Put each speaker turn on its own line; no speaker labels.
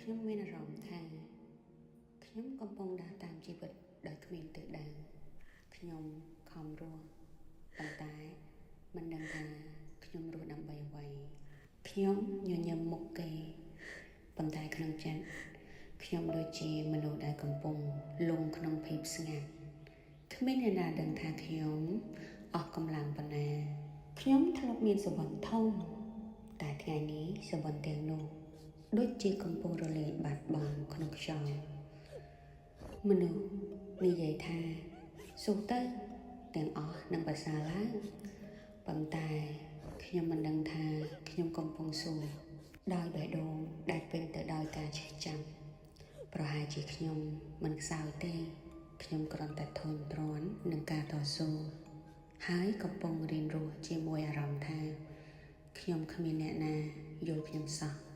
ខ្ញុំមានអារម្មណ៍ថាខ្ញុំកំពុងដើរតាមជីវិតដោយគ្មានទិសដៅខ្ញុំខំរស់ប៉ុន្តែមិនដឹងថាខ្ញុំរស់ដើម្បីអ្វីខ្ញុំញញឹមមុខគេប៉ុន្តែក្នុងចិត្តខ្ញុំដូចជាមនុស្សដែលកំពុងលង់ក្នុងភាពស្ងាត់គ្មានអ្នកណាដឹងថាខ្ញុំអស់កម្លាំងប៉ុណ្ណាខ្ញុំធ្លាប់មានសុបិនធំតែថ្ងៃនេះសុបិនទាំងនោះដូចជាកំពុងរលាយបាត់បង់ក្នុងខ្យល់មនុស្សនិយាយថាសុខទៅទាំងអស់នឹងប្រសើរឡើងប៉ុន្តែខ្ញុំមិនដឹងថាខ្ញុំកំពុងស៊ូដោយបេះដូងដែលពេញទៅដោយការឈឺចាប់ប្រហែលជាខ្ញុំមិនខ្សោយទេខ្ញុំគ្រាន់តែធន់ទ្រាន់នឹងការតស៊ូហើយកំពុងរៀនរស់ជាមួយអារម្មណ៍ថាខ្ញុំគ្មានអ្នកណាយល់ខ្ញុំសោះ